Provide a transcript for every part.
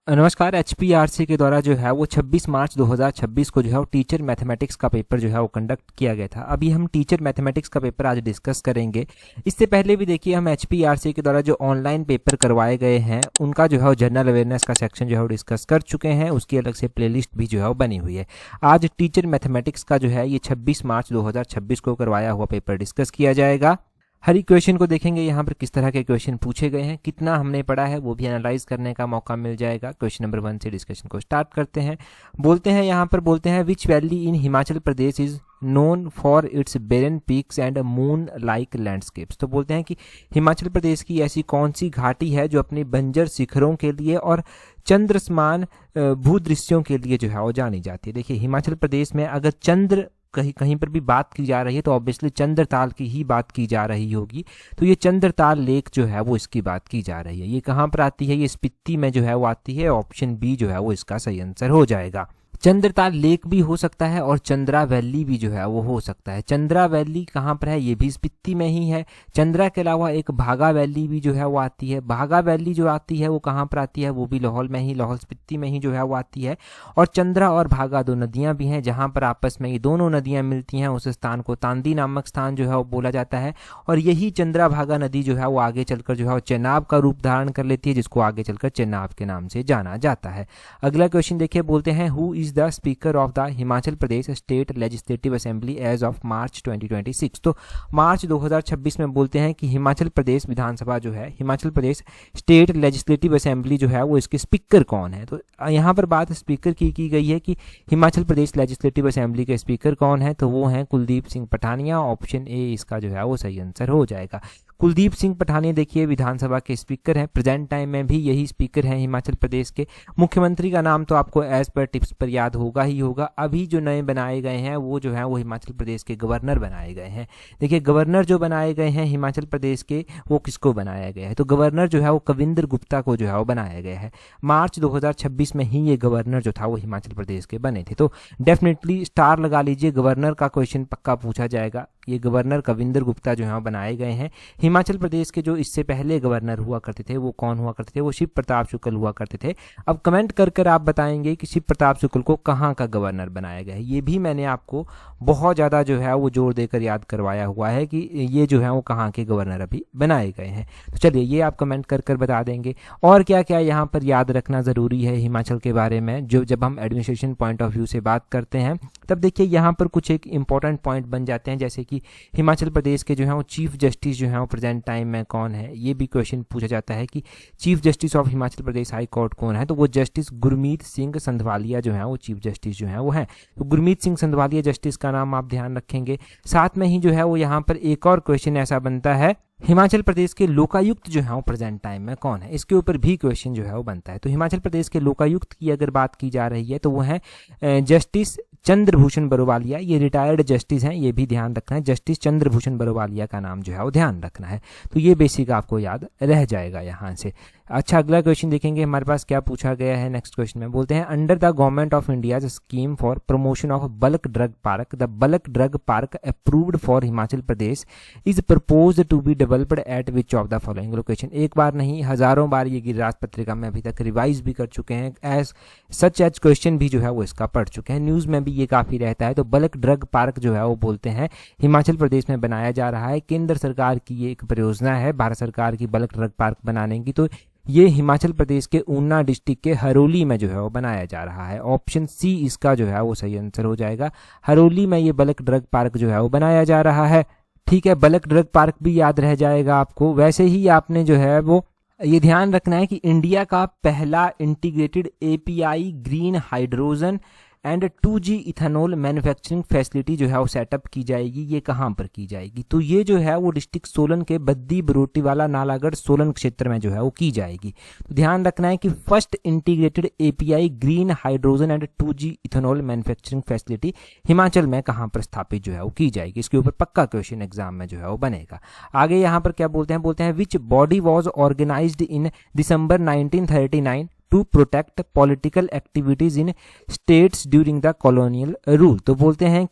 नमस्कार। एचपीआरसी के द्वारा जो है वो 26 मार्च 2026 को जो है वो टीचर मैथमेटिक्स का पेपर जो है वो कंडक्ट किया गया था। अभी हम टीचर मैथमेटिक्स का पेपर आज डिस्कस करेंगे। इससे पहले भी देखिए हम एचपीआरसी के द्वारा जो ऑनलाइन पेपर करवाए गए हैं उनका जो है वो जनरल अवेयरनेस का सेक्शन जो है वो डिस्कस कर चुके हैं। उसकी अलग से प्लेलिस्ट भी जो है वो बनी हुई है। आज टीचर मैथमेटिक्स का जो है ये 26 मार्च 2026 को करवाया हुआ पेपर डिस्कस किया जाएगा। हर एक क्वेश्चन को देखेंगे यहाँ पर किस तरह के क्वेश्चन पूछे गए हैं, कितना हमने पढ़ा है वो भी एनालाइज करने का मौका मिल जाएगा। क्वेश्चन नंबर 1 से डिस्कशन को स्टार्ट करते हैं। बोलते हैं which valley in Himachal Pradesh is known for its barren peaks and moon like landscapes. तो बोलते हैं कि हिमाचल प्रदेश की ऐसी कौन सी घाटी है जो अपनी बंजर शिखरों के लिए और चंद्र समान भूदृश्यों के लिए जो है वो जानी जाती है। देखिए हिमाचल प्रदेश में अगर चंद्र कहीं कहीं पर भी बात की जा रही है तो ऑब्वियसली चंद्रताल की ही बात की जा रही होगी। तो ये चंद्रताल लेक जो है वो इसकी बात की जा रही है। ये कहाँ पर आती है? ये स्पीति में जो है वो आती है। ऑप्शन बी जो है वो इसका सही आंसर हो जाएगा। चंद्रताल लेक भी हो सकता है और चंद्रा वैली भी जो है वो हो सकता है। चंद्रा वैली कहाँ पर है? ये भी स्पीति में ही है। चंद्रा के अलावा एक भागा वैली भी जो है वो आती है। भागा वैली जो आती है वो कहाँ पर आती है? वो भी लाहौल में ही, लाहौल स्पीति में ही जो है वो आती है। और चंद्रा और भागा दो नदियां भी हैं जहाँ पर आपस में ये दोनों नदियां मिलती हैं। उस स्थान को तांदी नामक स्थान जो है वो बोला जाता है। और यही चंद्रा भागा नदी जो है वो आगे चलकर जो है वो चेनाब का रूप धारण कर लेती है, जिसको आगे चलकर चेनाब के नाम से जाना जाता है। अगला क्वेश्चन देखिए, बोलते हैं who is the speaker of the Himachal Pradesh state legislative assembly as of March 2026। तो मार्च 2026 में बोलते हैं कि हिमाचल प्रदेश विधानसभा जो है, Himachal Pradesh state legislative assembly जो है वो इसके स्पीकर कौन है। तो यहाँ पर बात स्पीकर की गई है कि हिमाचल प्रदेश लेजिस्लेटिव असेंबली के स्पीकर कौन है, तो वो हैं कुलदीप सिंह पठानिया। ऑप्शन ए इसका जो है वो सही आंसर हो जाएगा। कुलदीप सिंह पठानिया देखिए विधानसभा के स्पीकर हैं। प्रेजेंट टाइम में भी यही स्पीकर हैं हिमाचल प्रदेश के। मुख्यमंत्री का नाम तो आपको एज पर टिप्स पर याद होगा ही होगा। अभी जो नए बनाए गए हैं वो जो है वो हिमाचल प्रदेश के गवर्नर बनाए गए हैं। देखिए गवर्नर जो बनाए गए हैं हिमाचल प्रदेश के, वो किसको बनाया गया है? तो गवर्नर जो है वो कविंद्र गुप्ता को जो है वो बनाया गया है। मार्च 2026 में ही ये गवर्नर जो था वो हिमाचल प्रदेश के बने थे। तो डेफिनेटली स्टार लगा लीजिए, गवर्नर का क्वेश्चन पक्का पूछा जाएगा। ये गवर्नर कविंद्र गुप्ता जो है बनाए गए हैं। हिमाचल प्रदेश के जो इससे पहले गवर्नर हुआ करते थे वो कौन हुआ करते थे? वो शिव प्रताप शुक्ल हुआ करते थे। अब कमेंट कर कर आप बताएंगे कि शिव प्रताप शुक्ल को कहाँ का गवर्नर बनाया गया है। ये भी मैंने आपको बहुत ज़्यादा जो है वो जोर देकर याद करवाया हुआ है कि ये जो है वो कहाँ के गवर्नर अभी बनाए गए हैं। तो चलिए ये आप कमेंट कर कर बता देंगे। और क्या क्या यहाँ पर याद रखना ज़रूरी है हिमाचल के बारे में, जो जब हम एडमिनिस्ट्रेशन पॉइंट ऑफ व्यू से बात करते हैं तब देखिए यहाँ पर कुछ एक इंपॉर्टेंट पॉइंट बन जाते हैं। जैसे कि हिमाचल प्रदेश के जो है वो चीफ जस्टिस जो है वो प्रेजेंट टाइम में कौन है। ये भी क्वेश्चन पूछा जाता है कि chief justice of Himachal Pradesh high court कौन है। तो वो जस्टिस गुरमीत सिंह संधवालिया जो है वो चीफ जस्टिस जो है वो है। तो गुरमीत सिंह संधवालिया जस्टिस का नाम आप ध्यान रखेंगे। साथ में ही जो है वो यहाँ पर एक और क्वेश्चन ऐसा बनता है, हिमाचल प्रदेश के लोकायुक्त जो है वो प्रेजेंट टाइम में कौन है। इसके ऊपर भी क्वेश्चन जो है वो बनता है। तो हिमाचल प्रदेश के लोकायुक्त की अगर बात की जा रही है तो वो है जस्टिस चंद्रभूषण बरोवालिया। ये रिटायर्ड जस्टिस हैं, ये भी ध्यान रखना है। जस्टिस चंद्रभूषण बरोवालिया का नाम जो है वो ध्यान रखना है। तो ये बेसिक आपको याद रह जाएगा यहाँ से। अच्छा अगला क्वेश्चन देखेंगे हमारे पास क्या पूछा गया है। नेक्स्ट क्वेश्चन में बोलते हैं under the government of India scheme for promotion of bulk drug park, the bulk drug park approved for Himachal Pradesh is proposed to be developed at which of the following location. एक बार नहीं हजारों बार ये गिरिराज पत्रिका में अभी तक रिवाइज भी कर चुके हैं। एज सच एज क्वेश्चन भी जो है वो इसका पढ़ चुके हैं। न्यूज में भी ये काफी रहता है। तो बल्क ड्रग पार्क जो है वो बोलते हैं हिमाचल प्रदेश में बनाया जा रहा है। केंद्र सरकार की ये एक परियोजना है भारत सरकार की बल्क ड्रग पार्क बनाने की। तो ये हिमाचल प्रदेश के ऊना डिस्ट्रिक्ट के हरोली में जो है वो बनाया जा रहा है। ऑप्शन सी इसका जो है वो सही आंसर हो जाएगा। हरोली में ये बल्क ड्रग पार्क जो है वो बनाया जा रहा है। ठीक है, बल्क ड्रग पार्क भी याद रह जाएगा आपको। वैसे ही आपने जो है वो ये ध्यान रखना है कि इंडिया का पहला integrated API green hydrogen and 2G ethanol manufacturing facility जो है वो सेटअप की जाएगी। ये कहाँ पर की जाएगी? तो ये जो है वो डिस्ट्रिक्ट सोलन के बद्दी बरोटीवाला नालागढ़ सोलन क्षेत्र में जो है वो की जाएगी। तो ध्यान रखना है कि first integrated API green hydrogen and 2G ethanol manufacturing facility Himachal में कहाँ पर स्थापित जो है वो की जाएगी। इसके ऊपर पक्का क्वेश्चन एग्जाम में जो है वो बनेगा। आगे यहाँ पर क्या बोलते हैं, बोलते हैं which body was organised in December 1939 to protect political activities in states during the colonial rule. तो बोलते हैं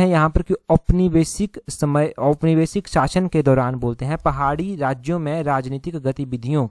यहाँ पर कि औपनिवेशिक शासन के दौरान बोलते हैं पहाड़ी राज्यों में राजनीतिक गतिविधियों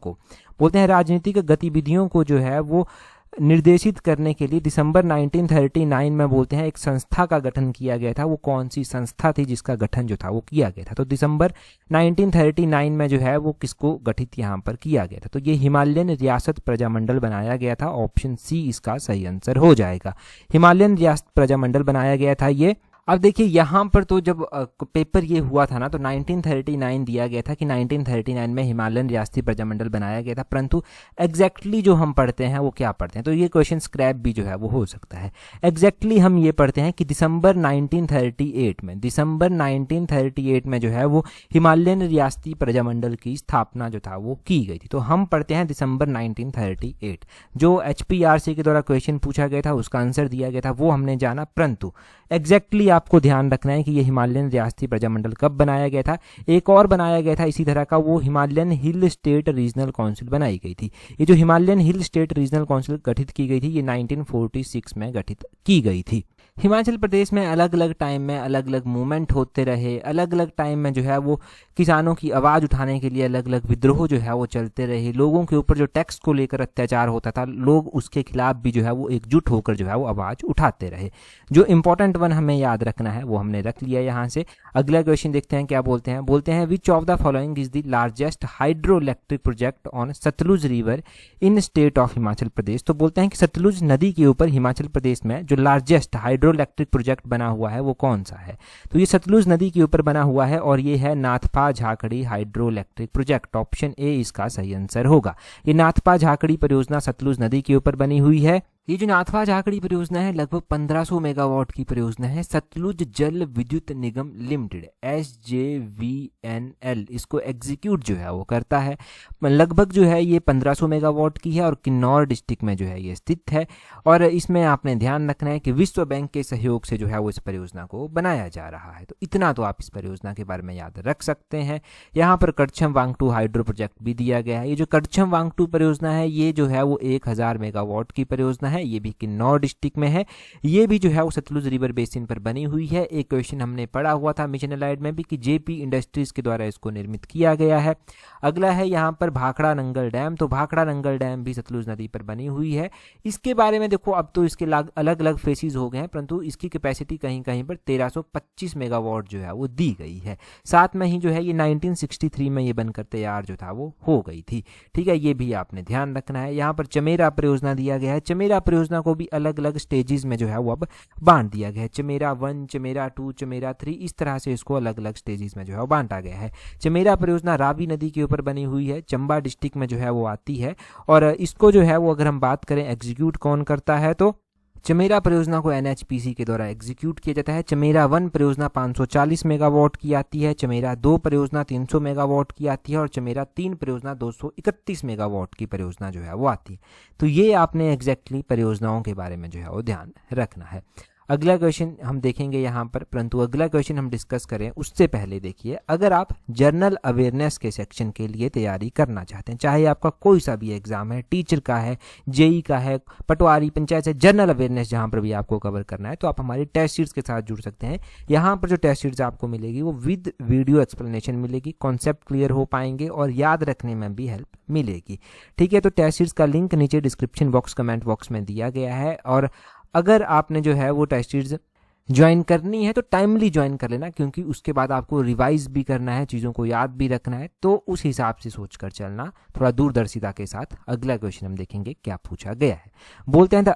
को जो है वो निर्देशित करने के लिए दिसंबर 1939 में बोलते हैं एक संस्था का गठन किया गया था। वो कौन सी संस्था थी जिसका गठन जो था वो किया गया था? तो दिसंबर 1939 में जो है वो किसको गठित यहाँ पर किया गया था? तो ये हिमालयन रियासत प्रजामंडल बनाया गया था। ऑप्शन सी इसका सही आंसर हो जाएगा। हिमालयन रियासत प्रजामंडल बनाया गया था ये। अब देखिए यहाँ पर तो जब पेपर ये हुआ था ना तो 1939 दिया गया था कि 1939 में हिमालयन रियासती प्रजामंडल बनाया गया था, परंतु एग्जैक्टली जो हम पढ़ते हैं वो क्या पढ़ते हैं? तो ये क्वेश्चन स्क्रैप भी जो है वो हो सकता है। एग्जैक्टली हम ये पढ़ते हैं कि दिसंबर 1938 में जो है वो हिमालयन रियासती प्रजामंडल की स्थापना जो था वो की गई थी। तो हम पढ़ते हैं दिसंबर 1938। जो HPRC के द्वारा क्वेश्चन पूछा गया था उसका आंसर दिया गया था वो हमने जाना, परंतु एग्जैक्टली आपको ध्यान रखना है कि ये हिमालयन रियासती प्रजामंडल कब बनाया गया था। एक और बनाया गया था इसी तरह का, वो Himalayan hill state regional council बनाई गई थी। ये जो Himalayan hill state regional council गठित की गई थी ये 1946 में गठित की गई थी। हिमाचल प्रदेश में अलग अलग टाइम में अलग अलग मूवमेंट होते रहे, अलग अलग टाइम में जो है वो किसानों की आवाज़ उठाने के लिए अलग अलग विद्रोह जो है वो चलते रहे। लोगों के ऊपर जो टैक्स को लेकर अत्याचार होता था, लोग उसके खिलाफ भी जो है वो एकजुट होकर जो है वो आवाज़ उठाते रहे। जो इंपॉर्टेंट वन हमें याद रखना है वो हमने रख लिया यहाँ से। अगला क्वेश्चन देखते हैं क्या बोलते हैं which of the following is the largest hydro electric project on Sutlej river in state of Himachal Pradesh. तो बोलते हैं कि सतलुज नदी के ऊपर हिमाचल प्रदेश में जो लार्जेस्ट हाइड्रो इलेक्ट्रिक प्रोजेक्ट बना हुआ है वो कौन सा है? तो ये सतलुज नदी के ऊपर बना हुआ है और ये है Nathpa Jhakri hydro electric project. Option A इसका सही आंसर होगा। ये नाथपा झाकड़ी परियोजना सतलुज नदी के ऊपर बनी हुई है। ये जो नाथपा झाकड़ी परियोजना है लगभग 1500 मेगावाट की परियोजना है। सतलुज जल विद्युत निगम लिमिटेड SJVNL इसको एग्जीक्यूट जो है वो करता है। लगभग जो है ये 1500 मेगावाट की है और किन्नौर डिस्ट्रिक्ट में जो है ये स्थित है। और इसमें आपने ध्यान रखना है कि विश्व बैंक के सहयोग से जो है वो इस परियोजना को बनाया जा रहा है। तो इतना तो आप इस परियोजना के बारे में याद रख सकते हैं। यहाँ पर कड़छम वांगटू हाइड्रो प्रोजेक्ट भी दिया गया है। ये जो कड़छम वांगटू परियोजना है ये जो है वो 1000 मेगावाट की परियोजना है। ये भी किन्नौर डिस्ट्रिक्ट में है। ये भी जो है वो सतलुज रिवर बेसिन पर बनी हुई है। एक क्वेश्चन हमने पढ़ा हुआ था मिशन एलाइड में भी कि JP इंडस्ट्रीज के द्वारा इसको निर्मित किया गया है। अगला है यहाँ पर भाखड़ा नंगल डैम। तो भाखड़ा नंगल डैम भी सतलुज नदी पर बनी हुई है। इसके बारे में देखो अब तो इसके अलग अलग फेसिस हो गए हैं, परंतु इसकी कैपेसिटी कहीं कहीं पर 1325 मेगावाट जो है वो दी गई है। साथ में ही जो है ये 1963 में ये बनकर तैयार जो था वो हो गई थी। ठीक है, ये भी आपने ध्यान रखना है। यहाँ पर चमेरा परियोजना दिया गया है। चमेरा परियोजना को भी अलग अलग स्टेजेस में जो है वो अब बांट दिया गया है। चमेरा 1, चमेरा 2, चमेरा 3, इस तरह से इसको अलग अलग स्टेजेस में जो है वो बांटा गया है। चमेरा परियोजना रावी नदी के ऊपर बनी हुई है, चंबा डिस्ट्रिक्ट में जो है वो आती है। और इसको जो है वो अगर हम बात करें एग्जीक्यूट कौन करता है तो चमेरा परियोजना को NHPC के द्वारा एग्जीक्यूट किया जाता है। चमेरा 1 परियोजना 540 मेगावाट की आती है, चमेरा 2 परियोजना 300 मेगावाट की आती है और चमेरा 3 परियोजना 231 मेगावाट की परियोजना जो है वो आती है। तो ये आपने एग्जैक्टली परियोजनाओं के बारे में जो है वो ध्यान रखना है। अगला क्वेश्चन हम देखेंगे यहाँ पर, परंतु अगला क्वेश्चन हम डिस्कस करें उससे पहले देखिए, अगर आप जर्नल अवेयरनेस के सेक्शन के लिए तैयारी करना चाहते हैं, चाहे आपका कोई सा भी एग्जाम है, टीचर का है, JE का है, पटवारी, पंचायत से, जर्नल अवेयरनेस जहाँ पर भी आपको कवर करना है, तो आप हमारी टेस्ट सीरीज के साथ जुड़ सकते हैं। यहाँ पर जो टेस्ट सीरीज आपको मिलेगी वो विद वीडियो एक्सप्लेनेशन मिलेगी, कॉन्सेप्ट क्लियर हो पाएंगे और याद रखने में भी हेल्प मिलेगी। ठीक है, तो टेस्ट सीरीज का लिंक नीचे डिस्क्रिप्शन बॉक्स, कमेंट बॉक्स में दिया गया है। और अगर आपने जो है वो टेस्ट सीरीज ज्वाइन करनी है तो टाइमली ज्वाइन कर लेना, क्योंकि उसके बाद आपको रिवाइज भी करना है, चीज़ों को याद भी रखना है, तो उस हिसाब से सोचकर चलना, थोड़ा दूरदर्शिता के साथ। अगला क्वेश्चन हम देखेंगे क्या पूछा गया है। बोलते हैं the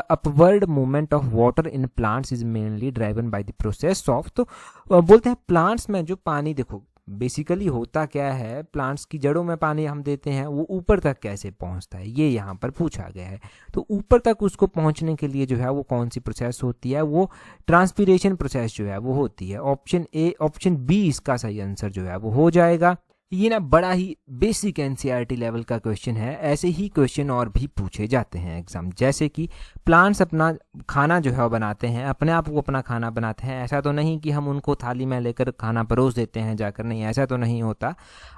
upward movement of water in plants is mainly driven by the process of. तो बोलते हैं प्लांट्स में जो पानी, देखो बेसिकली होता क्या है, प्लांट्स की जड़ों में पानी हम देते हैं, वो ऊपर तक कैसे पहुंचता है ये यहाँ पर पूछा गया है। तो ऊपर तक उसको पहुंचने के लिए जो है वो कौन सी प्रोसेस होती है, वो ट्रांसपीरेशन प्रोसेस जो है वो होती है। ऑप्शन B इसका सही आंसर जो है वो हो जाएगा। ये ना बड़ा ही बेसिक एनसीईआरटी लेवल का क्वेश्चन है। ऐसे ही क्वेश्चन और भी पूछे जाते हैं एग्जाम, जैसे कि प्लांट्स अपना खाना जो है वो बनाते हैं, अपने आप वो अपना खाना बनाते हैं। ऐसा तो नहीं कि हम उनको थाली में लेकर खाना परोस देते हैं जाकर, नहीं, ऐसा तो नहीं होता।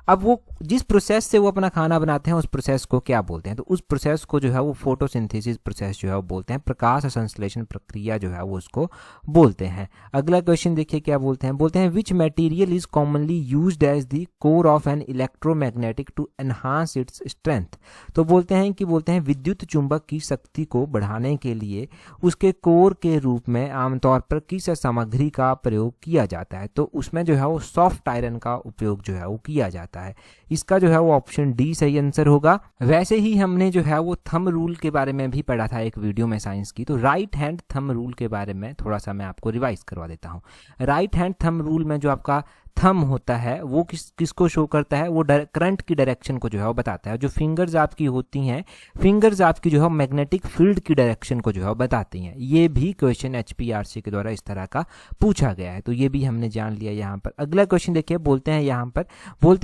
अब वो जिस प्रोसेस से वो अपना खाना बनाते हैं उस प्रोसेस को क्या बोलते हैं? तो उस प्रोसेस को जो है वो फोटोसिंथेसिस प्रोसेस जो है वो बोलते हैं, प्रकाश संश्लेषण प्रक्रिया जो है वो उसको बोलते हैं। अगला क्वेश्चन देखिए क्या बोलते हैं, बोलते हैं which material is commonly used as the core of an electromagnetic to enhance its strength. तो बोलते हैं विद्युत चुंबक की शक्ति को बढ़ाने के लिए उसके कोर के रूप में आमतौर पर किस सामग्री का प्रयोग किया जाता है? तो उसमें जो है वो सॉफ्ट आयरन का उपयोग जो है वो किया जाता है। इसका जो है वो ऑप्शन डी सही आंसर होगा। वैसे ही हमने जो है वो थंब रूल के बारे में भी पढ़ा था एक वीडियो में साइंस की, तो राइट हैंड थंब रूल के बारे में थोड़ा सा मैं आपको रिवाइज करवा देता हूँ। राइट हैंड थंब रूल में जो आपका थंब होता है वो किसको शो करता है? वो करंट की डायरेक्शन को जो है वो बताता है। जो फिंगर्स आपकी होती हैं, फिंगर्स आपकी जो है मैग्नेटिक फील्ड की डायरेक्शन को जो है बताती हैं। ये भी क्वेश्चन एचपीआरसी के द्वारा इस तरह का पूछा गया है, तो ये भी हमने जान लिया यहाँ पर। अगला क्वेश्चन देखिए, बोलते हैं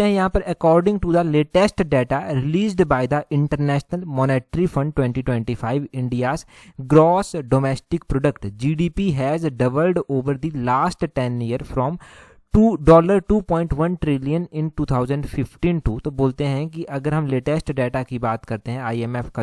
यहाँ पर according to the latest data released by the International Monetary Fund 2025, India's gross domestic product GDP has doubled over the last 10 year from $2.1 trillion in 2015 to. तो बोलते हैं कि अगर हम लेटेस्ट डाटा की बात करते हैं, आईएमएफ का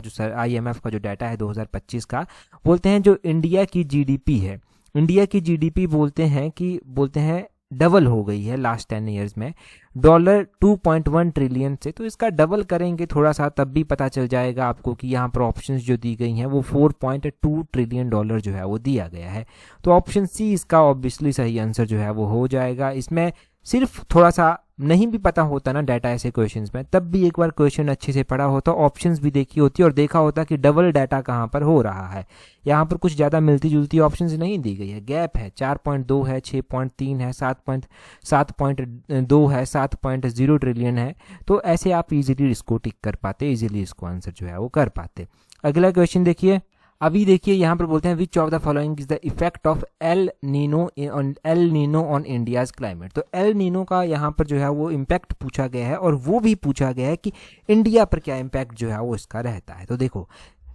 जो डाटा है 2025 का, बोलते हैं जो इंडिया की जीडीपी है, इंडिया की जीडीपी बोलते हैं डबल हो गई है लास्ट 10 ईयर्स में $2.1 ट्रिलियन से। तो इसका डबल करेंगे थोड़ा सा, तब भी पता चल जाएगा आपको कि यहाँ पर ऑप्शंस जो दी गई हैं वो $4.2 ट्रिलियन जो है वो दिया गया है। तो ऑप्शन सी इसका ऑब्वियसली सही आंसर जो है वो हो जाएगा। इसमें सिर्फ थोड़ा सा नहीं भी पता होता ना डाटा ऐसे क्वेश्चंस में, तब भी एक बार क्वेश्चन अच्छे से पढ़ा होता, ऑप्शंस भी देखी होती और देखा होता कि डबल डाटा कहाँ पर हो रहा है। यहाँ पर कुछ ज़्यादा मिलती जुलती ऑप्शंस नहीं दी गई है, गैप है, 4.2 है, 6.3 है, 7.2 है, 7.0 ट्रिलियन है। तो ऐसे आप इजीली इसको टिक कर पाते, इजीली इसको आंसर जो है वो कर पाते। अगला क्वेश्चन देखिए, अभी देखिए यहाँ पर बोलते हैं which of the following is the effect of El Nino on India's climate. तो एल नीनो का यहाँ पर जो है वो इम्पैक्ट पूछा गया है, और वो भी पूछा गया है कि इंडिया पर क्या इम्पैक्ट जो है वो इसका रहता है। तो देखो,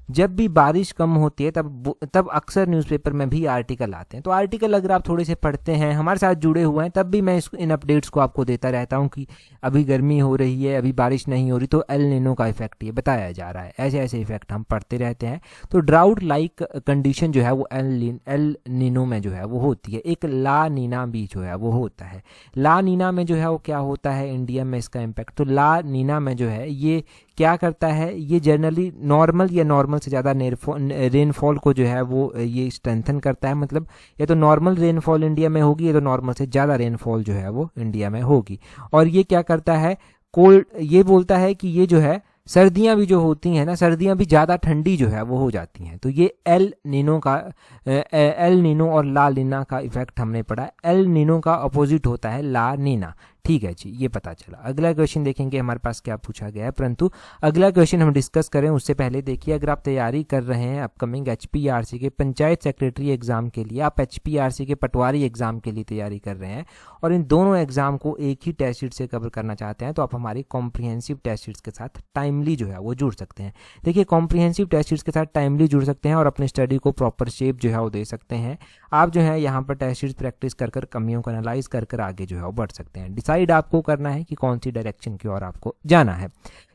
जब भी बारिश कम होती है तब अक्सर न्यूज़पेपर में भी आर्टिकल आते हैं। तो आर्टिकल अगर आप थोड़े से पढ़ते हैं, हमारे साथ जुड़े हुए हैं, तब भी मैं इन अपडेट्स को आपको देता रहता हूं कि अभी गर्मी हो रही है, अभी बारिश नहीं हो रही, तो एल नीनो का इफेक्ट ये बताया जा रहा है। ऐसे ऐसे इफेक्ट हम पढ़ते रहते हैं। तो ड्राउट लाइक कंडीशन जो है वो एल नीनो में जो है वो होती है। एक ला नीना भी जो है वो होता है। ला नीना में जो है वो क्या होता है इंडिया में इसका इम्पैक्ट? तो ला नीना में जो है ये क्या करता है, ये जनरली नॉर्मल या नॉर्मल से ज़्यादा रेनफॉल को जो है वो ये स्ट्रेंथन करता है। मतलब या तो नॉर्मल रेनफॉल इंडिया में होगी या तो नॉर्मल से ज़्यादा रेनफॉल जो है वो इंडिया में होगी। और ये क्या करता है, कोल्ड, ये बोलता है कि ये जो है सर्दियां भी जो होती हैं ना, सर्दियां भी ज़्यादा ठंडी जो है वो हो जाती हैं। तो ये एल नीनो और ला नीना का इफेक्ट हमने पढ़ा। एल नीनो का अपोजिट होता है ला नीना। ठीक है जी, ये पता चला। अगला क्वेश्चन देखेंगे हमारे पास क्या पूछा गया है, परंतु अगला क्वेश्चन हम डिस्कस करें उससे पहले देखिए, अगर आप तैयारी कर रहे हैं अपकमिंग एचपीआरसी के पंचायत सेक्रेटरी एग्जाम के लिए, आप एचपीआरसी के पटवारी एग्जाम के लिए तैयारी कर रहे हैं और इन दोनों एग्जाम को एक ही टेस्ट सीट से कवर करना चाहते हैं, तो आप हमारी कॉम्प्रिहेंसिव टेस्ट सीट्स के साथ टाइमली जो है वो जुड़ सकते हैं। देखिए, कॉम्प्रिहेंसिव टेस्ट सीट्स के साथ टाइमली जुड़ सकते हैं और अपने स्टडी को प्रॉपर शेप जो है वो दे सकते हैं। आप जो है यहाँ पर टेस्ट सीट्स प्रैक्टिस कर कमियों को एनालाइज कर आगे जो है वो बढ़ सकते हैं। डिसाइड आपको करना है कि कौन सी डायरेक्शन की ओर आपको जाना है।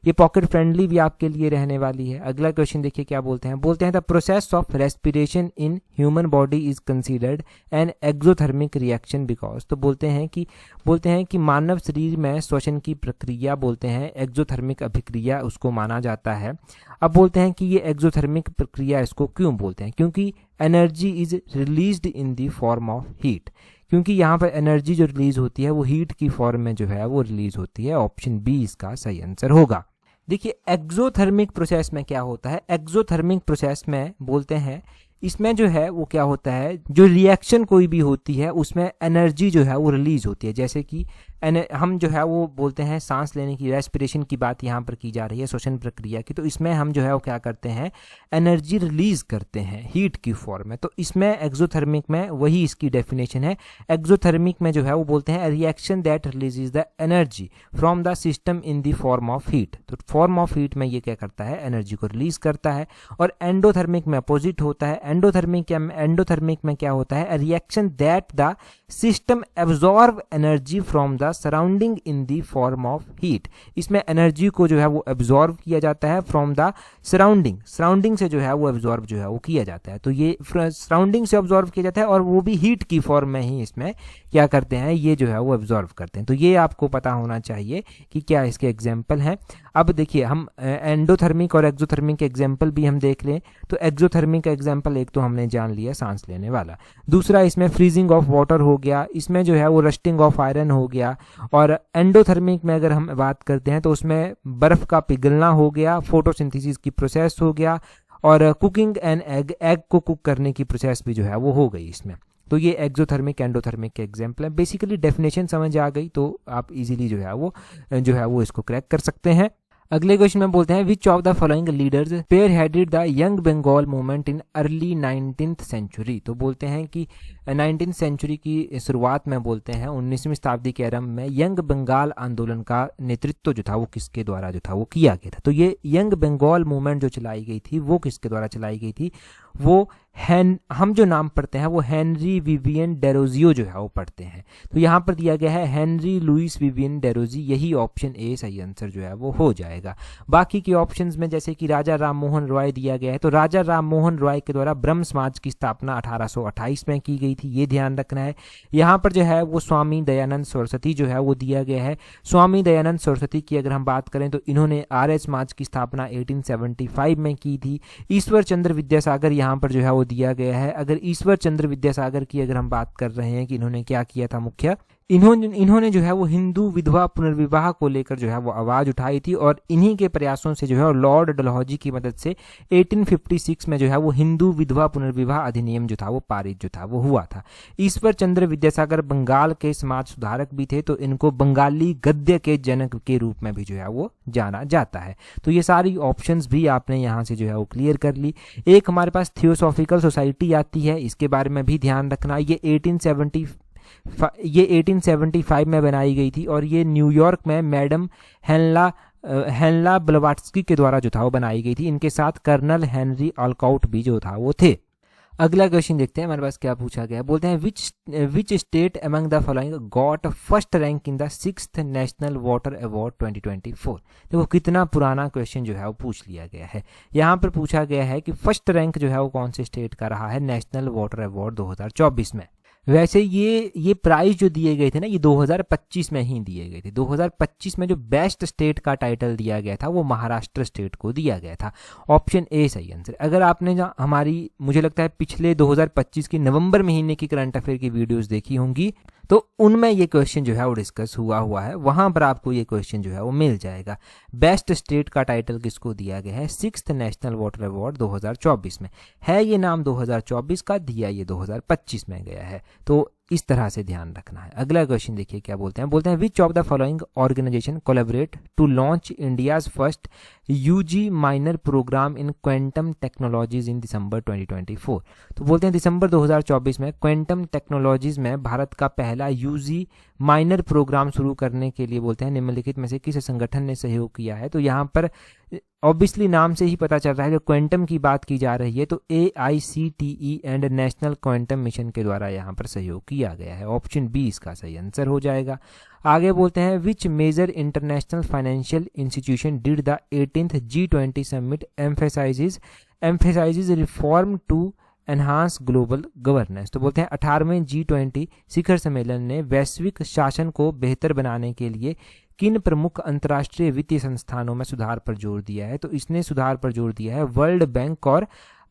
ये पॉकेट फ्रेंडली भी आपके लिए रहने वाली है। अगला क्वेश्चन देखिए क्या बोलते हैं, the process of respiration in human body is considered an exothermic reaction because. तो बोलते हैं कि मानव शरीर में श्वसन की प्रक्रिया बोलते हैं एक्सोथर्मिक अभिक्रिया उसको माना जाता है। अब बोलते हैं कि ये एक्सोथर्मिक प्रक्रिया इसको क्यों बोलते हैं? क्योंकि energy is released in the form of heat. क्योंकि यहाँ पर एनर्जी जो रिलीज होती है वो हीट की फॉर्म में जो है वो रिलीज होती है। ऑप्शन बी इसका सही आंसर होगा। देखिए, एक्सोथर्मिक प्रोसेस में क्या होता है, एक्सोथर्मिक प्रोसेस में बोलते हैं इसमें जो है वो क्या होता है, जो रिएक्शन कोई भी होती है उसमें एनर्जी जो है वो रिलीज होती है। जैसे कि हम जो है वो बोलते हैं सांस लेने की, रेस्पिरेशन की बात यहाँ पर की जा रही है, श्वसन प्रक्रिया की, तो इसमें हम जो है वो क्या करते हैं, एनर्जी रिलीज करते हैं हीट की फॉर्म में। तो इसमें एक्सोथर्मिक में वही इसकी डेफिनेशन है। एक्सोथर्मिक में जो है वो बोलते हैं reaction that releases the energy from the system in the form of heat. तो फॉर्म ऑफ हीट में ये क्या करता है, एनर्जी को रिलीज करता है। और एंडोथर्मिक में अपोजिट होता है। एंडोथर्मिक में क्या होता है, reaction that the system absorb energy from the surrounding in the form of heat. इसमें एनर्जी को जो है वो एब्जॉर्ब किया जाता है फ्रॉम द सराउंडिंग से जो है वो एब्जॉर्ब जो है वो किया जाता है। तो ये सराउंडिंग से एब्जॉर्ब किया जाता है और वो भी हीट की फॉर्म में ही इसमें क्या करते हैं, ये जो है वो एब्जॉर्ब करते हैं। तो ये आपको पता होना चाहिए कि क्या इसके एग्जाम्पल हैं। अब देखिए हम एंडोथर्मिक और एक्सोथर्मिक के एग्जाम्पल भी हम देख लें। तो एक्सोथर्मिक का एग्जाम्पल एक तो हमने जान लिया, सांस लेने वाला। दूसरा इसमें फ्रीजिंग ऑफ वाटर हो गया, इसमें जो है वो रस्टिंग ऑफ आयरन हो गया। और एंडोथर्मिक में अगर हम बात करते हैं तो उसमें बर्फ का पिघलना हो गया, फोटोसिंथेसिस की प्रोसेस हो गया, और कुकिंग एंड एग को कुक करने की प्रोसेस भी जो है वो हो गई इसमें। तो ये एक्सोथर्मिक एंडोथर्मिक के एग्जाम्पल है। बेसिकली डेफिनेशन समझ आ गई तो आप इजीली जो है वो इसको क्रैक कर सकते हैं। अगले क्वेश्चन में बोलते हैं which of the following leaders pair headed the young Bengal movement in early 19th century. तो बोलते हैं कि 19th सेंचुरी की शुरुआत में बोलते हैं 19वीं शताब्दी के आरंभ में यंग बंगाल आंदोलन का नेतृत्व जो था वो किसके द्वारा जो था वो किया गया था। तो ये यंग बंगाल मूवमेंट जो चलाई गई थी वो किसके द्वारा चलाई गई थी, वो हम जो नाम पढ़ते हैं वो हेनरी विवियन डेरोजियो जो है वो पढ़ते हैं। तो यहाँ पर दिया गया है हेनरी लुइस विवियन डेरोजी, यही ऑप्शन ए सही आंसर जो है वो हो जाएगा। बाकी के ऑप्शंस में जैसे कि राजा राम मोहन रॉय दिया गया है, तो राजा राम मोहन रॉय के द्वारा ब्रह्म समाज की स्थापना 1828 में की गई थी, ये ध्यान रखना है। यहाँ पर जो है वो स्वामी दयानंद सरस्वती जो है वो दिया गया है। स्वामी दयानंद सरस्वती की अगर हम बात करें तो इन्होंने आर्य समाज की स्थापना 1875 में की थी। ईश्वर चंद्र विद्यासागर यहाँ पर जो है वो दिया गया है। अगर ईश्वर चंद्र विद्यासागर की अगर हम बात कर रहे हैं कि इन्होंने क्या किया था, मुख्य इन्होंने जो है वो हिंदू विधवा पुनर्विवाह को लेकर जो है वो आवाज उठाई थी, और इन्हीं के प्रयासों से जो है लॉर्ड डलहौजी की मदद से 1856 में जो है वो हिंदू विधवा पुनर्विवाह अधिनियम जो था वो पारित जो था वो हुआ था। ईश्वर चंद्र विद्यासागर बंगाल के समाज सुधारक भी थे, तो इनको बंगाली गद्य के जनक के रूप में भी जो है वो जाना जाता है। तो ये सारी ऑप्शंस भी आपने यहाँ से जो है वो क्लियर कर ली। एक हमारे पास थियोसॉफिकल सोसाइटी आती है, इसके बारे में भी ध्यान रखना। ये 1875 में बनाई गई थी, और ये न्यूयॉर्क में मैडम हेनला ब्लवाट्स्की के द्वारा जो था वो बनाई गई थी। इनके साथ कर्नल हेनरी ऑलकाउट भी जो था वो थे। अगला क्वेश्चन देखते हैं हमारे पास क्या पूछा गया है। बोलते हैं which state among the following got first rank in the 6th national water award 2024। देखो कितना पुराना क्वेश्चन जो है वो पूछ लिया गया है। यहाँ पर पूछा गया है कि फर्स्ट रैंक जो है वो कौन से स्टेट का रहा है नेशनल वाटर अवार्ड 2024 में। वैसे ये प्राइज जो दिए गए थे ना, ये 2025 में ही दिए गए थे। 2025 में जो बेस्ट स्टेट का टाइटल दिया गया था वो महाराष्ट्र स्टेट को दिया गया था। ऑप्शन ए सही आंसर। अगर आपने हमारी मुझे लगता है पिछले 2025 की नवंबर महीने की करंट अफेयर की वीडियोस देखी होंगी, तो उनमें ये क्वेश्चन जो है वो डिस्कस हुआ है, वहां पर आपको ये क्वेश्चन जो है वो मिल जाएगा। बेस्ट स्टेट का टाइटल किसको दिया गया है 6th नेशनल वाटर अवार्ड 2024 में। है ये नाम 2024 का, दिया ये 2025 में गया है। तो इस तरह से ध्यान रखना है। अगला क्वेश्चन देखिए क्या बोलते हैं which of the following organisation collaborate to launch India's first UG minor programme in quantum technologies in December 2024। तो बोलते हैं दिसंबर 2024 में क्वांटम टेक्नोलॉजीज में भारत का पहला यूजी माइनर प्रोग्राम शुरू करने के लिए बोलते हैं निम्नलिखित में से किस संगठन ने सहयोग किया है। तो यहाँ पर ऑब्वियसली नाम से ही पता चल रहा है कि क्वांटम की बात की जा रही है, तो AICTE and national quantum mission के द्वारा यहाँ पर सहयोग किया गया है। ऑप्शन बी इसका सही आंसर हो जाएगा। आगे बोलते हैं which major international financial institution did the 18th G20 summit emphasises reform to enhance global governance. तो बोलते हैं 18वें G20 शिखर सम्मेलन ने वैश्विक शासन को बेहतर बनाने के लिए किन प्रमुख अंतर्राष्ट्रीय वित्तीय संस्थानों में सुधार पर जोर दिया है। तो इसने सुधार पर जोर दिया है वर्ल्ड बैंक और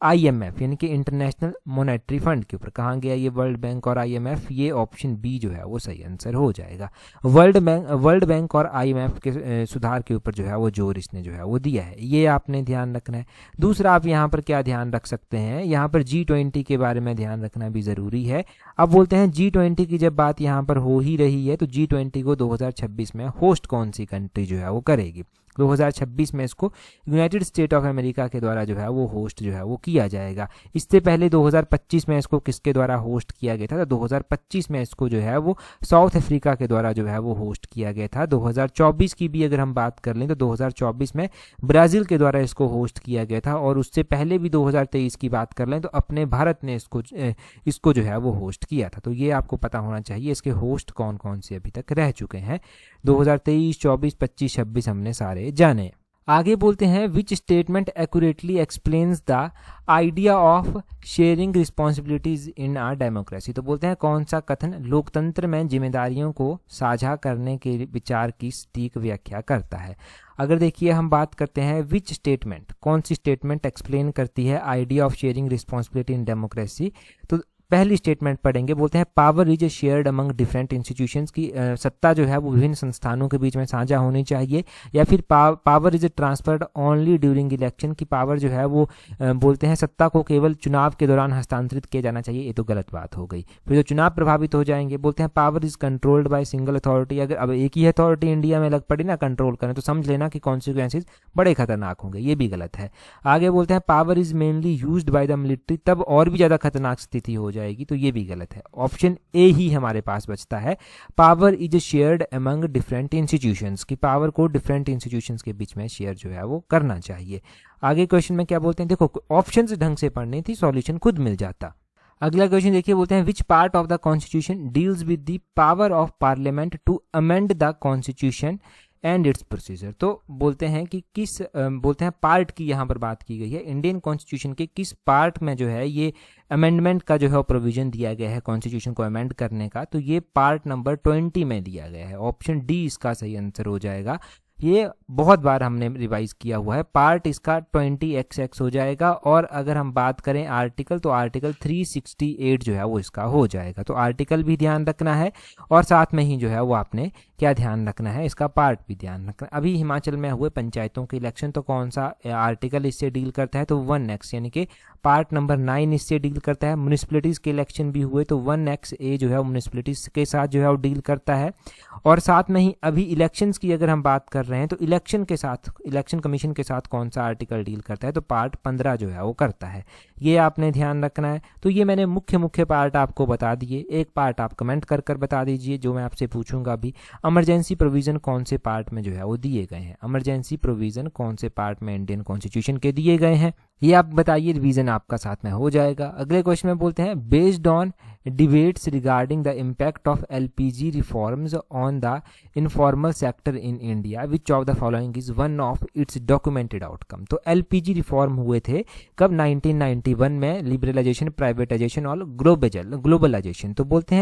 IMF यानी कि इंटरनेशनल मॉनेटरी फंड के ऊपर। कहाँ गया ये वर्ल्ड बैंक और IMF? ये ऑप्शन बी जो है वो सही आंसर हो जाएगा। वर्ल्ड बैंक और IMF के सुधार के ऊपर जो है वो जोर इसने जो है वो दिया है, ये आपने ध्यान रखना है। दूसरा आप यहाँ पर क्या ध्यान रख सकते हैं, यहाँ पर G20 के बारे में ध्यान रखना भी ज़रूरी है। अब बोलते हैं G20 की जब बात यहाँ पर हो ही रही है तो G20 को 2026 में होस्ट कौन सी कंट्री जो है वो करेगी? 2026 में इसको यूनाइटेड स्टेट ऑफ अमेरिका के द्वारा जो है वो होस्ट जो है वो किया जाएगा। इससे पहले 2025 में इसको किसके द्वारा होस्ट किया गया था? तो 2025 में इसको जो है वो साउथ अफ्रीका के द्वारा जो है वो होस्ट किया गया था। 2024 की भी अगर हम बात कर लें तो 2024 में ब्राज़ील के द्वारा इसको होस्ट किया गया था, और उससे पहले भी 2023 की बात कर लें तो अपने भारत ने इसको जो है वो होस्ट किया था। तो ये आपको पता होना चाहिए इसके होस्ट कौन कौन से अभी तक रह चुके हैं। 2023, 24, 25, 26 हमने सारे जाने। आगे बोलते हैं which statement accurately explains the idea of sharing responsibilities in are democracy. तो बोलते हैं कौन सा कथन लोकतंत्र में जिम्मेदारियों को साझा करने के विचार की सटीक व्याख्या करता है? अगर देखिए हम बात करते हैं विच स्टेटमेंट, कौन सी स्टेटमेंट एक्सप्लेन करती है idea of sharing responsibility in democracy, तो पहली स्टेटमेंट पढ़ेंगे। बोलते हैं power is shared among different institutions की सत्ता जो है वो विभिन्न संस्थानों के बीच में साझा होनी चाहिए। या फिर power is transferred only during election की पावर जो है वो बोलते हैं सत्ता को केवल चुनाव के दौरान हस्तांतरित किया जाना चाहिए। ये तो गलत बात हो गई, फिर जो चुनाव प्रभावित हो जाएंगे। बोलते हैं power is controlled by single authority. अगर अब एक ही अथॉरिटी इंडिया में लग पड़ी ना कंट्रोल करें तो समझ लेना कि कॉन्सिक्वेंसेज बड़े खतरनाक होंगे, ये भी गलत है। आगे बोलते हैं power is mainly used by the military, तब और भी ज़्यादा खतरनाक स्थिति हो जाएगी, तो ये भी गलत है। ऑप्शन ए ही हमारे पास बचता है, power is shared among different institutions की पावर को डिफरेंट इंस्टीट्यूशंस के बीच में शेयर जो है वो करना चाहिए। आगे क्वेश्चन में क्या बोलते हैं, देखो ऑप्शंस ढंग से पढ़नी थी, सॉल्यूशन खुद मिल जाता। अगला क्वेश्चन देखिए, बोलते हैं which part of the constitution deals with the power of parliament to amend the constitution and its procedure. तो बोलते हैं कि किस बोलते हैं पार्ट की यहाँ पर बात की गई है, इंडियन कॉन्स्टिट्यूशन के किस पार्ट में जो है ये अमेंडमेंट का जो है प्रोविजन दिया गया है कॉन्स्टिट्यूशन को अमेंड करने का, तो ये पार्ट नंबर 20 में दिया गया है। ऑप्शन डी इसका सही आंसर हो जाएगा। ये बहुत बार हमने रिवाइज किया हुआ है, पार्ट इसका 20XX हो जाएगा। और अगर हम बात करें आर्टिकल, तो आर्टिकल 368 जो है वो इसका हो जाएगा। तो आर्टिकल भी ध्यान रखना है और साथ में ही जो है वो आपने क्या ध्यान रखना है, इसका पार्ट भी ध्यान रखना। अभी हिमाचल में हुए पंचायतों के इलेक्शन, तो कौन सा आर्टिकल इससे डील करता है, तो 1X यानी कि पार्ट नंबर 9 इससे डील करता है। म्यूनिसिपलिटीज़ के इलेक्शन भी हुए तो 1XA जो है वो म्यूनिसिपलिटीज़ के साथ जो है वो डील करता है। और साथ में ही अभी इलेक्शंस की अगर हम बात कर रहे हैं तो इलेक्शन के साथ, इलेक्शन कमीशन के साथ कौन सा आर्टिकल डील करता है, तो पार्ट 15 जो है वो करता है। ये आपने ध्यान रखना है। तो ये मैंने मुख्य पार्ट आपको बता दिए, एक पार्ट आप कमेंट कर बता दीजिए जो मैं आपसे पूछूंगा अभी। इमरजेंसी प्रोविजन कौन से पार्ट में जो है वो दिए गए हैं, इमरजेंसी प्रोविजन कौन से पार्ट में इंडियन कॉन्स्टिट्यूशन के दिए गए हैं, ये आप बताइए, रिवीजन आपका साथ में हो जाएगा। अगले क्वेश्चन में बोलते हैं based on debates regarding the impact of LPG reforms on the informal sector in India which of the following is one of its documented outcome. तो LPG रिफॉर्म हुए थे कब, 1991 में, लिबरलाइजेशन, प्राइवेटाइजेशन और ग्लोबलाइजेशन। तो बोलते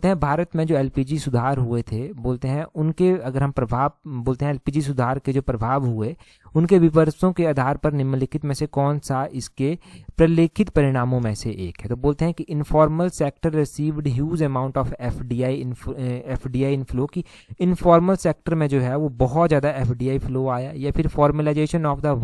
हैं भारत में जो LPG सुधार हुए थे, बोलते हैं उनके अगर हम प्रभाव, बोलते हैं LPG सुधार के जो प्रभाव हुए उनके विपर्सों के आधार पर निम्नलिखित में से कौन सा इसके प्रलेखित परिणामों में से एक है। तो बोलते हैं कि informal sector received huge amount of FDI inflow, की इनफॉर्मल सेक्टर में जो है वो बहुत ज़्यादा FDI फ्लो आया। या फिर formalisation of the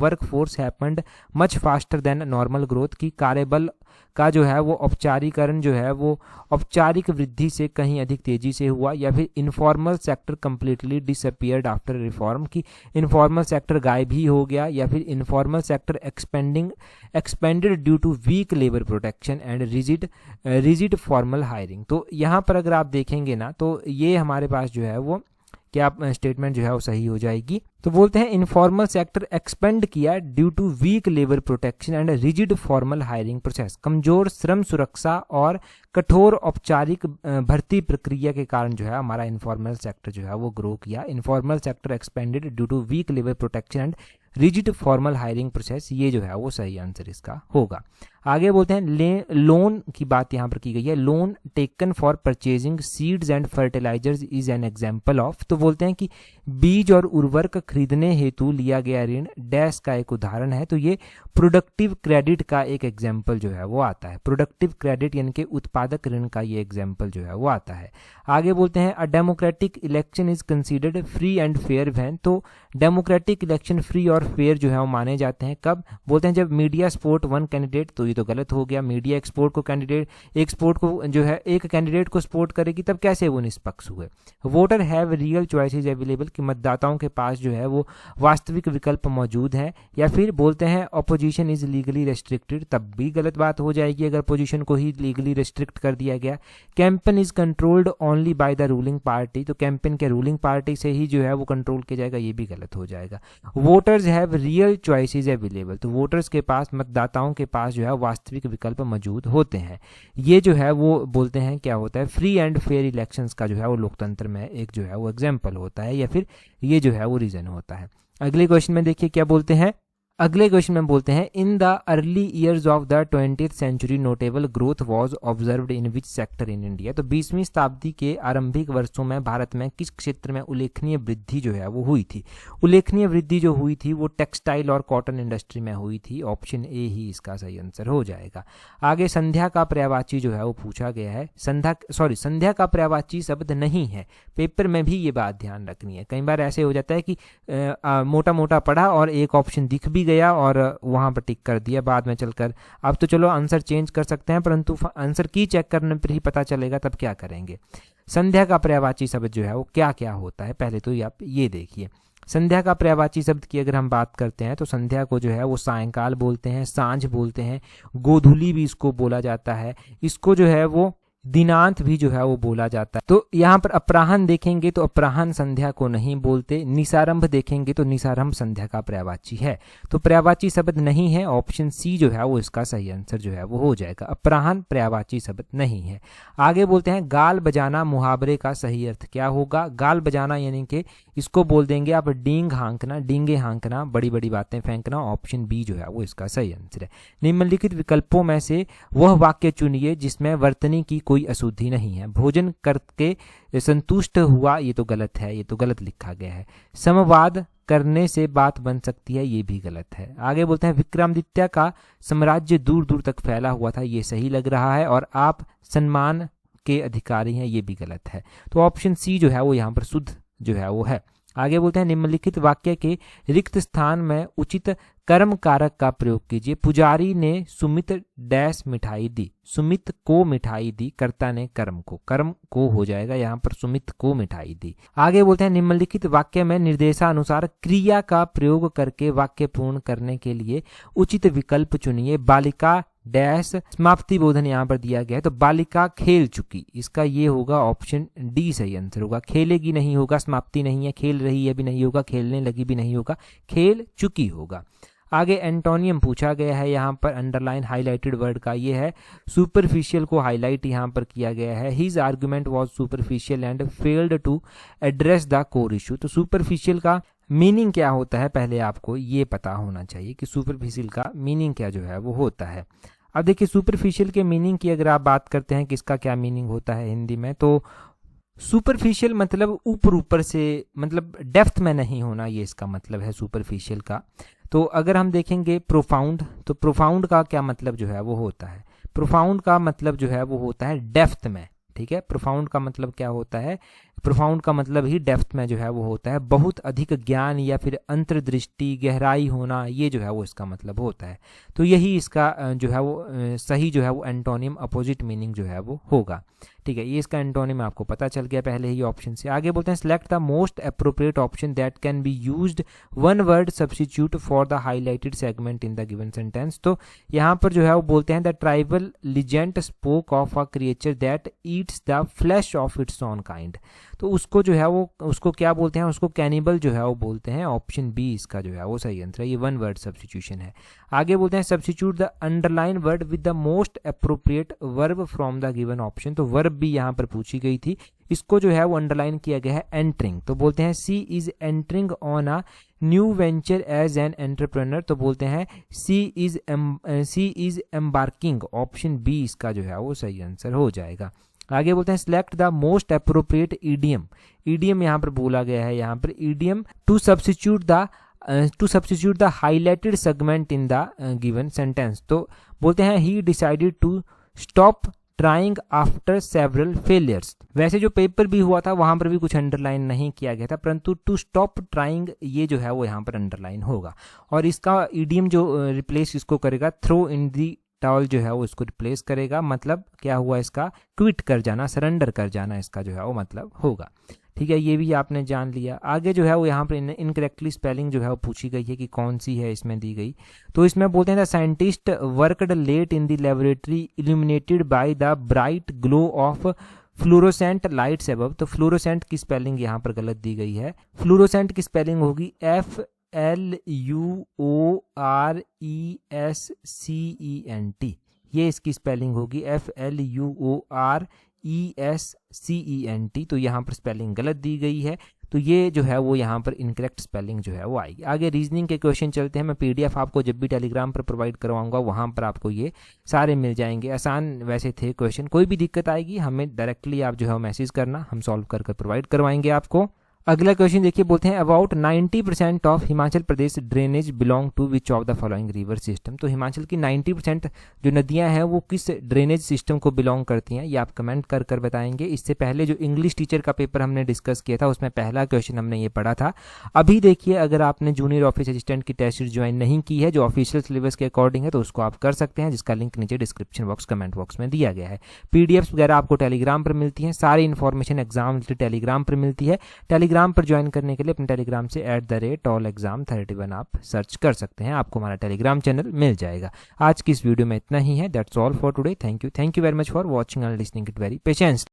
work force happened much faster than normal growth, की कार्यबल का जो है वो औपचारीकरण जो है वो औपचारिक वृद्धि से कहीं अधिक तेजी से हुआ। या फिर informal sector completely disappeared after reform, की इनफॉर्मल सेक्टर गायब ही हो गया। या फिर informal sector expanded due to weak labour protection and rigid formal hiring. तो यहाँ पर अगर आप देखेंगे ना तो ये हमारे पास जो है वो क्या स्टेटमेंट जो है वो सही हो जाएगी। तो बोलते हैं इनफॉर्मल सेक्टर एक्सपेंड किया due to weak labour protection and rigid formal hiring process, कमजोर श्रम सुरक्षा और कठोर औपचारिक भर्ती प्रक्रिया के कारण जो है हमारा इनफॉर्मल सेक्टर जो है वो ग्रो किया। Informal sector expanded due to weak labour protection and rigid formal hiring process, ये जो है वो सही आंसर इसका होगा। आगे बोलते हैं लोन की बात यहाँ पर की गई है, loan taken for purchasing seeds and fertilisers is an example of. तो बोलते हैं कि बीज और उर्वरक खरीदने हेतु लिया गया ऋण डैश का एक उदाहरण है। तो ये प्रोडक्टिव क्रेडिट का एक एग्जाम्पल जो है वो आता है, प्रोडक्टिव क्रेडिट यानी कि उत्पादक ऋण का ये एग्जाम्पल जो है वो आता है। आगे बोलते हैं a democratic election is considered free and fair when. तो डेमोक्रेटिक इलेक्शन फ्री और फेयर जो है वो माने जाते हैं कब? बोलते हैं जब मीडिया सपोर्ट वन कैंडिडेट, तो ये तो गलत हो गया, मीडिया एक्सपोर्ट को कैंडिडेट एक स्पोर्ट को जो है एक कैंडिडेट को सपोर्ट करेगी तब कैसे वो निष्पक्ष हुए। Voter have real choices available, कि मतदाताओं के पास जो है वो वास्तविक विकल्प मौजूद हैं। या फिर बोलते हैं अपोजिशन इज लीगली रेस्ट्रिक्टेड, तब भी गलत बात हो जाएगी अगर पोजीशन को ही लीगली रेस्ट्रिक्ट कर दिया गया। Campaign is controlled only by the ruling party, तो कैंपेन के रूलिंग पार्टी से ही जो है वो कंट्रोल किया जाएगा, ये भी गलत हो जाएगा। Voters have real choices available, तो वोटर्स के पास, मतदाताओं के पास जो है वास्तविक विकल्प मौजूद होते हैं। ये जो है वो बोलते हैं क्या होता है, फ्री एंड फेयर इलेक्शंस का जो है वो लोकतंत्र में एक जो है वो एग्जाम्पल होता है, या फिर ये जो है वो रीजन होता है। अगले क्वेश्चन में देखिए क्या बोलते हैं, अगले क्वेश्चन में बोलते हैं in the early years of the 20th century notable growth was observed in which sector in India. तो 20वीं शताब्दी के आरंभिक वर्षों में भारत में किस क्षेत्र में उल्लेखनीय वृद्धि जो है वो हुई थी? उल्लेखनीय वृद्धि जो हुई थी वो टेक्सटाइल और कॉटन इंडस्ट्री में हुई थी, ऑप्शन ए ही इसका सही आंसर हो जाएगा। आगे संध्या का पर्यायवाची जो है वो पूछा गया है, संध्या का पर्यायवाची शब्द नहीं है, पेपर में भी ये बात ध्यान रखनी है। कई बार ऐसे हो जाता है कि मोटा मोटा पढ़ा और एक ऑप्शन दिख भी गया और वहां पर टिक कर दिया, बाद में चलकर अब तो चलो आंसर चेंज कर सकते हैं, परंतु आंसर की चेक करने पर ही पता चलेगा, तब क्या करेंगे। संध्या का पर्यायवाची शब्द जो है वो क्या क्या होता है, पहले तो आप ये देखिए। संध्या का पर्यायवाची शब्द की अगर हम बात करते हैं तो संध्या को जो है वो सायंकाल बोलते हैं, सांझ बोलते हैं, गोधूली भी इसको बोला जाता है, इसको जो है वो दिनांत भी जो है वो बोला जाता है। तो यहाँ पर अपराह्न देखेंगे तो अपराह्न संध्या को नहीं बोलते, निसारंभ देखेंगे तो निसारंभ संध्या का पर्यायवाची है, तो पर्यायवाची शब्द नहीं है, ऑप्शन सी जो है वो इसका सही आंसर जो है वो हो जाएगा, अपराह्न पर्यायवाची शब्द नहीं है। आगे बोलते हैं गाल बजाना मुहावरे का सही अर्थ क्या होगा? गाल बजाना यानी कि इसको बोल देंगे आप डींग हाँकना, डींगे हाँकना, बड़ी बड़ी बातें फेंकना, ऑप्शन बी जो है वो इसका सही आंसर है। निम्नलिखित विकल्पों में से वह वाक्य चुनिए जिसमें वर्तनी की कोई अशुद्धि नहीं है। भोजन करके संतुष्ट हुआ, ये तो गलत है, ये तो गलत लिखा गया है। समवाद करने से बात बन सकती है, ये भी गलत है। आगे बोलते हैं विक्रमादित्य का साम्राज्य दूर दूर तक फैला हुआ था, ये सही लग रहा है, और आप सम्मान के अधिकारी हैं, ये भी गलत है। तो ऑप्शन सी जो है वो यहाँ पर शुद्ध जो है वो है। आगे बोलते हैं निम्नलिखित वाक्य के रिक्त स्थान में उचित कर्म कारक का प्रयोग कीजिए। पुजारी ने सुमित डैश मिठाई दी, सुमित को मिठाई दी, कर्ता ने कर्म को हो जाएगा यहाँ पर, सुमित को मिठाई दी। आगे बोलते हैं निम्नलिखित वाक्य में निर्देशानुसार क्रिया का प्रयोग करके वाक्य पूर्ण करने के लिए उचित विकल्प चुनिए। बालिका डैश समाप्ति बोधन यहाँ पर दिया गया है, तो बालिका खेल चुकी, इसका ये होगा ऑप्शन डी सही आंसर होगा। खेलेगी नहीं होगा, समाप्ति नहीं है, खेल रही है भी नहीं होगा, खेलने लगी भी नहीं होगा, खेल चुकी होगा। आगे एंटोनियम पूछा गया है, यहाँ पर अंडरलाइन हाईलाइटेड वर्ड का ये है, सुपरफिशियल को हाईलाइट यहाँ पर किया गया है। His argument was superficial and failed to address the core issue. तो सुपरफिशियल का मीनिंग क्या होता है, पहले आपको ये पता होना चाहिए कि सुपरफिशियल का मीनिंग क्या जो है वो होता है। अब देखिए सुपरफिशियल के मीनिंग की अगर आप बात करते हैं कि इसका क्या मीनिंग होता है हिंदी में, तो सुपरफिशियल मतलब ऊपर ऊपर से, मतलब डेप्थ में नहीं होना, ये इसका मतलब है सुपरफिशियल का। तो अगर हम देखेंगे प्रोफाउंड, तो प्रोफाउंड का क्या मतलब जो है वो होता है, प्रोफाउंड का मतलब जो है वो होता है डेप्थ में, ठीक है। प्रोफाउंड का मतलब क्या होता है, प्रोफाउंड का मतलब ही डेप्थ में जो है वो होता है, बहुत अधिक ज्ञान या फिर अंतर्दृष्टि, गहराई होना, ये जो है वो इसका मतलब होता है। तो यही इसका जो है वो सही जो है वो एंटोनिम अपोजिट मीनिंग जो है वो होगा, ठीक है। ये इसका एंटोनिम आपको पता चल गया पहले ही ऑप्शन से। आगे बोलते हैं select the most appropriate option that can be used one word substitute for the highlighted segment in the given sentence. तो यहाँ पर जो है वो बोलते हैं the tribal legend spoke of a creature that eats the flash of its own kind. तो उसको जो है वो, उसको क्या बोलते हैं, उसको कैनिबल जो है वो बोलते हैं, ऑप्शन बी इसका जो है वो सही आंसर है, ये वन वर्ड सब्स्टिट्यूशन है। आगे बोलते हैं substitute the underline word with the most appropriate verb from the given option. तो वर्ब भी यहाँ पर पूछी गई थी, इसको जो है वो अंडरलाइन किया गया है एंटरिंग। तो बोलते हैं she is entering on a new venture as an entrepreneur, तो बोलते हैं she is embarking, option B इसका जो है वो सही आंसर हो जाएगा। आगे बोलते हैं select the most appropriate idiom, idiom यहाँ पर बोला गया है, यहाँ पर idiom to substitute the highlighted segment in the given sentence, तो बोलते हैं he decided to stop trying after several failures. वैसे जो पेपर भी हुआ था वहां पर भी कुछ अंडरलाइन नहीं किया गया था, परंतु टू स्टॉप ट्राइंग ये जो है वो यहाँ पर अंडरलाइन होगा। और इसका ईडियम जो रिप्लेस इसको करेगा, थ्रो इन दी टॉवल जो है वो इसको रिप्लेस करेगा, मतलब क्या हुआ इसका, क्विट कर जाना, सरेंडर कर जाना, इसका जो है वो मतलब होगा। ठीक है, ये भी आपने जान लिया। आगे जो है वो यहाँ पर इनकरेक्टली स्पेलिंग जो है वो पूछी गई है कि कौन सी है इसमें दी गई, तो इसमें बोलते हैं the scientist worked late in the laboratory illuminated by the bright glow of fluorescent lights above, तो फ्लोरोसेंट की स्पेलिंग यहाँ पर गलत दी गई है। फ्लोरोसेंट की स्पेलिंग होगी FLUORESCENT, ये इसकी स्पेलिंग होगी FLUORESCENT, तो यहाँ पर स्पेलिंग गलत दी गई है, तो ये जो है वो यहाँ पर इनकरेक्ट स्पेलिंग जो है वो आएगी। आगे रीजनिंग के क्वेश्चन चलते हैं। मैं PDF आपको जब भी टेलीग्राम पर प्रोवाइड करवाऊंगा वहाँ पर आपको ये सारे मिल जाएंगे। आसान वैसे थे क्वेश्चन, कोई भी दिक्कत आएगी हमें डायरेक्टली आप जो है मैसेज करना, हम सॉल्व कर प्रोवाइड करवाएंगे आपको। अगला क्वेश्चन देखिए, बोलते हैं about 90% of Himachal Pradesh drainage belong to which of the following river system, तो हिमाचल की 90% जो नदियां हैं वो किस ड्रेनेज सिस्टम को बिलोंग करती हैं, ये आप कमेंट कर बताएंगे। इससे पहले जो इंग्लिश टीचर का पेपर हमने डिस्कस किया था उसमें पहला क्वेश्चन हमने ये पढ़ा था। अभी देखिए, अगर आपने जूनियर ऑफिस असिस्टेंट की टेस्ट सीरीज ज्वाइन नहीं की है जो ऑफिशियल सिलेबस के अकॉर्डिंग है, तो उसको आप कर सकते हैं, जिसका लिंक नीचे डिस्क्रिप्शन बॉक्स कमेंट बॉक्स में दिया गया है। PDFs वगैरह आपको टेलीग्राम पर मिलती हैं, सारी इन्फॉर्मेशन एग्जाम रिलेटेड टेलीग्राम पर मिलती है। टेलीग्राम पर ज्वाइन करने के लिए अपने टेलीग्राम से @allexam31 आप सर्च कर सकते हैं, आपको हमारा टेलीग्राम चैनल मिल जाएगा। आज की इस वीडियो में इतना ही है। That's all for today. Thank you very much for watching and listening it very patience.